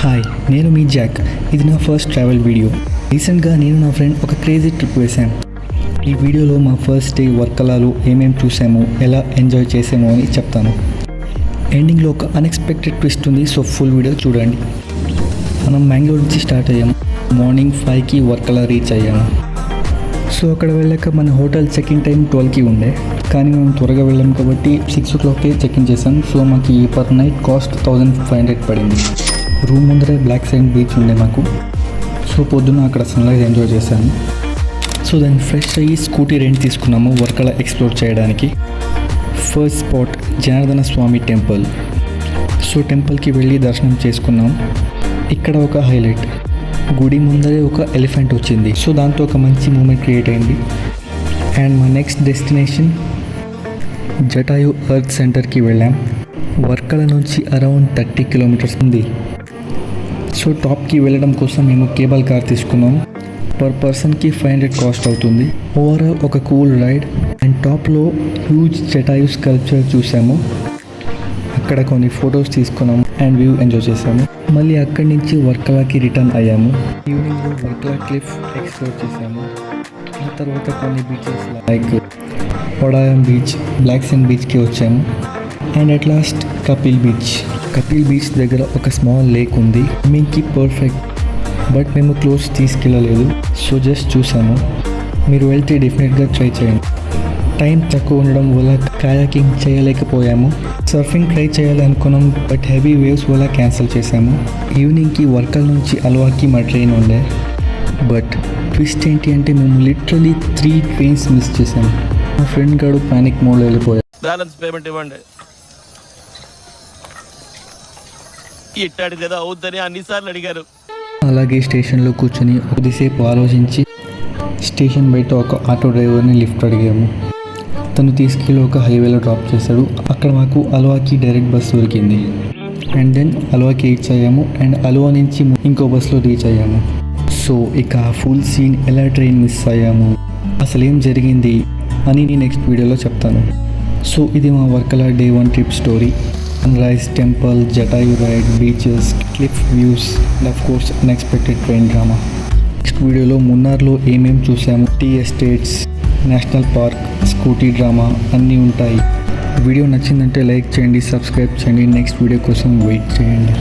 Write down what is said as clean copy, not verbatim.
Hi, నేను మీ Jack. ఇది నా ఫస్ట్ ట్రావెల్ వీడియో. రీసెంట్గా నేను నా ఫ్రెండ్ ఒక క్రేజీ ట్రిప్ వేశాం. ఈ వీడియోలో మా ఫస్ట్ డే వర్కలాలో ఏమేమి చూసామో, ఎలా ఎంజాయ్ చేసామో అని చెప్తాను. ఎండింగ్లో ఒక అన్ఎక్స్పెక్టెడ్ ట్విస్ట్ ఉంది, సో ఫుల్ వీడియో చూడండి. మనం మ్యాంగ్లూర్ నుంచి స్టార్ట్ అయ్యాము. మార్నింగ్ 5కి వర్కలా రీచ్ అయ్యాము. సో అక్కడ వెళ్ళాక మన హోటల్ చెక్-ఇన్ టైం 12కి ఉండే, కానీ మేము త్వరగా వెళ్ళాం కాబట్టి 6 o'clockకే చెక్-ఇన్ చేసాం. సో మాకు ఈ పర్ నైట్ కాస్ట్ 1500 పడింది. రూమ్ ముందరే బ్లాక్ సైండ్ బీచ్ ఉండే మాకు. సో పొద్దున్న అక్కడ సన్లైట్ ఎంజాయ్ చేశాను. సో దాన్ని ఫ్రెష్ అయ్యి స్కూటీ రెంట్ తీసుకున్నాము వర్కలా ఎక్స్ప్లోర్ చేయడానికి. ఫస్ట్ స్పాట్ జనార్దన స్వామి టెంపుల్. సో టెంపుల్కి వెళ్ళి దర్శనం చేసుకున్నాం. ఇక్కడ ఒక హైలైట్, గుడి ముందరే ఒక ఎలిఫెంట్ వచ్చింది. సో దాంతో ఒక మంచి మూమెంట్ క్రియేట్ అయింది. అండ్ మా నెక్స్ట్ డెస్టినేషన్ జటాయు ఎర్త్ సెంటర్కి వెళ్ళాం. వర్కల నుంచి అరౌండ్ 30 kilometers ఉంది. సో టాప్కి వెళ్ళడం కోసం మేము కేబుల్ కార్ తీసుకున్నాం. పర్ పర్సన్కి 500 కాస్ట్ అవుతుంది. ఓవరాల్ ఒక కూల్ రైడ్. అండ్ టాప్లో హ్యూజ్ జటాయు స్కల్ప్చర్ చూసాము. అక్కడ కొన్ని ఫొటోస్ తీసుకున్నాము అండ్ వ్యూ ఎంజాయ్ చేసాము. మళ్ళీ అక్కడి నుంచి వర్కలాకి రిటర్న్ అయ్యాము. ఈవినింగ్లో వర్కలా క్లిఫ్ ఎక్స్ప్లోర్ చేసాము. ఆ తర్వాత కొన్ని beaches like Odayam beach, black sand బీచ్కి వచ్చాము. And at last Kapil beach దగ్గర ఒక స్మాల్ లేక్ ఉంది. మీకి పర్ఫెక్ట్, బట్ మేము క్లోజ్ తీసుకెళ్ళలేదు. సో జస్ట్ చూసాము. మీరు వెళ్తే డెఫినెట్గా ట్రై చేయండి. టైం తక్కువ ఉండడం వల్ల కయాకింగ్ చేయలేకపోయాము. సర్ఫింగ్ ట్రై చేయాలనుకున్నాం, బట్ హెవీ వేవ్స్ వల్ల క్యాన్సిల్ చేసాము. ఈవినింగ్కి వర్కల్ నుంచి అల్వాకి మా ట్రైన్ ఉండే, బట్ ట్విస్ట్ ఏంటి అంటే మేము లిటరలీ 3 trains మిస్ చేసాము. మా ఫ్రెండ్ గారు పానిక్ మోడ్లో వెళ్ళిపోయారు. బ్యాలెన్స్ పేమెంట్ ఇవ్వండి, ఇట్టాడిదేదో అవుద్దని అన్నిసార్లు అడిగారు. అలాగే స్టేషన్లో కూర్చొని కొద్దిసేపు ఆలోచించి స్టేషన్ బయట ఒక ఆటో డ్రైవర్ని లిఫ్ట్ అడిగాము. తను తీసుకెళ్ళి ఒక హైవేలో డ్రాప్ చేశాడు. అక్కడ మాకు అల్వాకి డైరెక్ట్ బస్ దొరికింది. అండ్ దెన్ అల్వాకి రీచ్ అయ్యాము. అండ్ అల్వా నుంచి ఇంకో బస్లో రీచ్ అయ్యాము. సో ఇక ఫుల్ సీన్, ఎలా ట్రైన్ మిస్ అయ్యాము, అసలు ఏం జరిగింది అని నేను నెక్స్ట్ వీడియోలో చెప్తాను. సో ఇది మా Varkala day 1 trip story. Sunrise, temple, Jatayu ride, beaches, cliff views and of course unexpected train drama. Next వీడియోలో మున్నార్లో ఏమేమి చూసాము, tea estates, national park, scooty drama అన్నీ ఉంటాయి. వీడియో నచ్చిందంటే లైక్ చేయండి, సబ్స్క్రైబ్ చేయండి. నెక్స్ట్ వీడియో కోసం వెయిట్ చేయండి.